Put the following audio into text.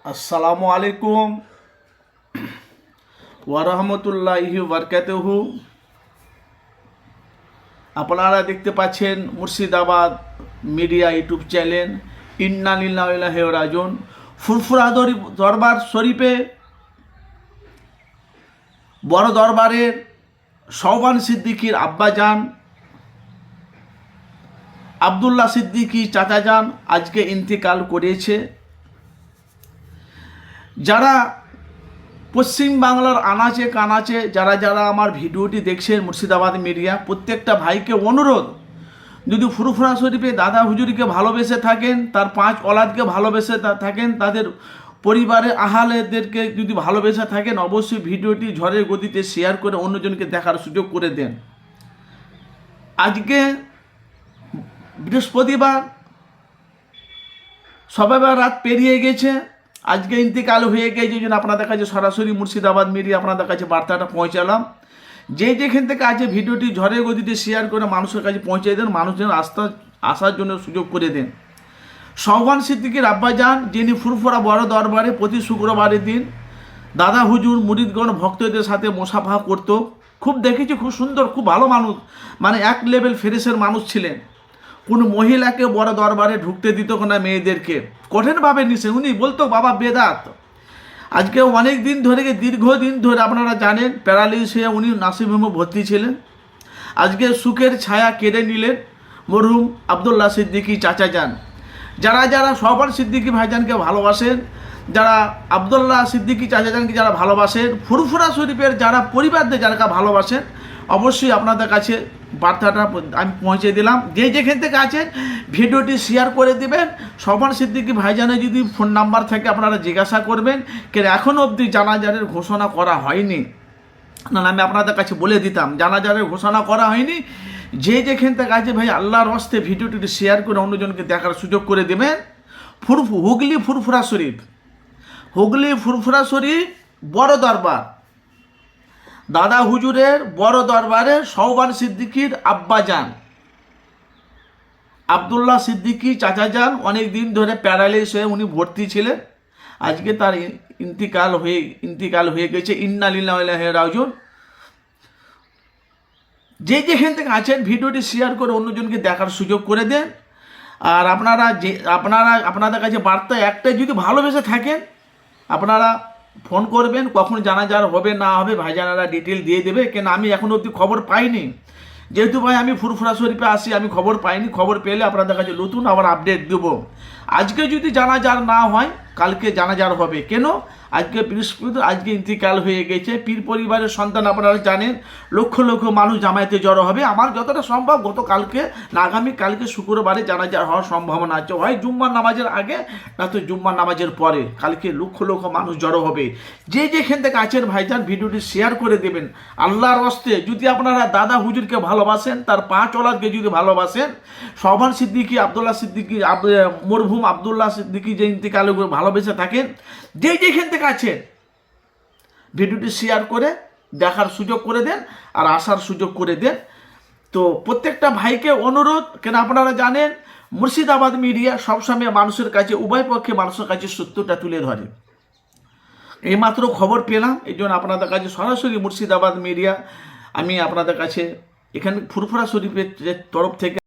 আসসালামু আলাইকুম ওয়ারহমতুল্লাহি বারকাতুহু। আপনারা দেখতে পাচ্ছেন মুর্শিদাবাদ মিডিয়া ইউটিউব চ্যানেল। ইন্না লিল্লাহি ওয়া ইন্না ইলাইহি রাজিউন। ফুরফুরা দরবার শরীফে বড় দরবারের শওবান সিদ্দিকীর আব্বাজান আবদুল্লাহ সিদ্দিকী চাচাজান আজকে ইন্তেকাল করেছে। যারা পশ্চিম বাংলার আনাচে কানাচে যারা যারা আমার ভিডিওটি দেখছেন মুর্শিদাবাদ মিডিয়া, প্রত্যেকটা ভাইকে অনুরোধ, যদি ফুরফুরা শরীফে দাদা হুজুরিকে ভালোবেসে থাকেন, তার 5 ওলাদকে ভালোবেসে থাকেন, তাদের পরিবারের আহালেদেরকে যদি ভালোবেসে থাকেন, অবশ্যই ভিডিওটি ঝড়ের গতিতে শেয়ার করে অন্যজনকে দেখার সুযোগ করে দেন। আজকে বৃহস্পতিবার, সবেবার রাত পেরিয়ে গেছে, আজকে ইন্তেকাল হয়ে গেছে। এই জন্য আপনাদের কাছে সরাসরি মুর্শিদাবাদ মিডিয়া আপনাদের কাছে বার্তাটা পৌঁছালাম। যেখান থেকে আছে ভিডিওটি ঝড়ের গতিতে শেয়ার করে মানুষের কাছে পৌঁছে দেন, মানুষের আসার জন্য সুযোগ করে দেন। শওবান সিদ্দিকীর আব্বাজান, যিনি ফুরফুরা বড় দরবারে প্রতি শুক্রবারের দিন দাদা হুজুর মুরিদগণ ভক্তদের সাথে মোসাফা করত। খুব দেখেছি, খুব সুন্দর, খুব ভালো মানুষ, মানে এক লেভেল ফেরেশের মানুষ ছিলেন। কোনো মহিলাকে বড় দরবারে ঢুকতে দিত না, মেয়েদেরকে কঠিনভাবে নিষেধ। উনি বলতো বাবা বেদাত। আজকে অনেক দিন ধরে, দীর্ঘদিন ধরে আপনারা জানেন প্যারালিস হয়ে উনি নার্সিং হোমে ভর্তি ছিলেন। আজকে সুখের ছায়া কেড়ে নিলেন মরহুম আবদুল্লাহ সিদ্দিকী চাচাজান। যারা যারা শওবান সিদ্দিকী ভাইজানকে ভালোবাসেন, যারা আবদুল্লাহ সিদ্দিকী চাচাজানকে যারা ভালোবাসেন, ফুরফুরা শরীফের যারা পরিবারদের যারা ভালোবাসেন, অবশ্যই আপনাদের কাছে বার্তাটা আমি পৌঁছে দিলাম। যেখান থেকে আছেন ভিডিওটি শেয়ার করে দেবেন। শওবান সিদ্দিকী ভাইজানের যদি ফোন নাম্বার থাকে আপনারা জিজ্ঞাসা করবেন, কেন এখনও অবধি জানাজারের ঘোষণা করা হয়নি। না, আমি আপনাদের কাছে বলে দিতাম জানাজারের ঘোষণা করা হয়নি। যেখান থেকে আছে ভাই, আল্লাহর হস্তে ভিডিওটি শেয়ার করে অন্যজনকে দেখার সুযোগ করে দেবেন। হুগলি ফুরফুরা শরীফ, হুগলি ফুরফুরা শরীফ বড় দরবার, দাদা হুজুরের বড় দরবারে শওবান সিদ্দিকীর আব্বাজান আবদুল্লাহ সিদ্দিকী চাচাজান অনেক দিন ধরে প্যারালাইস হয়ে উনি ভর্তি ছিলেন। আজকে তার ইন্তিকাল হয়ে গেছে। ইন্না লিল্লাহি ওয়া ইন্না ইলাইহি রাজিউন। যেখান থেকে আছেন ভিডিওটি শেয়ার করে অন্যজনকে দেখার সুযোগ করে দেন। আর আপনাদের কাছে বার্তা একটাই, যদি ভালোবেসে থাকেন আপনারা ফোন করবেন, কখন জানাজার হবে না হবে ভাইজানারা ডিটেল দিয়ে দেবে। কেন আমি এখনও অবধি খবর পাইনি, যেহেতু ভাই আমি ফুরফুরা শরীফে আসি, আমি খবর পাইনি। খবর পেলে আপনাদের কাছে নতুন আবার আপডেট দেবো। আজকে যদি জানাজার না হয়, কালকে জানাজার হবে। কেন? আজকে বৃহস্পতি, আজকে ইন্তিকাল হয়ে গেছে। পীর পরিবারের সন্তান আপনারা জানেন, লক্ষ লক্ষ মানুষ জামায়াতে জড়ো হবে। আমার যতটা সম্ভব গতকালকে না আগামীকালকে শুক্রবারে জানাজার হওয়ার সম্ভাবনা আছে, হয় জুম্মার নামাজের আগে না তো জুম্মার নামাজের পরে। কালকে লক্ষ লক্ষ মানুষ জড়ো হবে। যেখান থেকে আছেন ভাইজান ভিডিওটি শেয়ার করে দেবেন। আল্লাহর হস্তে যদি আপনারা দাদা হুজুরকে ভালোবাসেন, তার 5 ওলাদকে যদি ভালোবাসেন, শওবান সিদ্দিকী আবদুল্লাহ সিদ্দিকী মরহুম আবদুল্লাহ সিদ্দিকী যে ইন্তিকালে ভালোবেসে থাকেন, যেখান থেকে আছেন ভিডিওটি শেয়ার করে দেখার সুযোগ করে দেন আর আসার সুযোগ করে দেন। তো প্রত্যেকটা ভাইকে অনুরোধ, কেন আপনারা জানেন মুর্শিদাবাদ মিডিয়া সবসময় মানুষের কাছে, উভয় পক্ষে মানুষের কাছে সত্যটা তুলে ধরে। এইমাত্র খবর পেলাম, এই জন্য আপনাদের কাছে সরাসরি মুর্শিদাবাদ মিডিয়া আমি আপনাদের কাছে এখানে ফুরফুরা শরীফের তরফ থেকে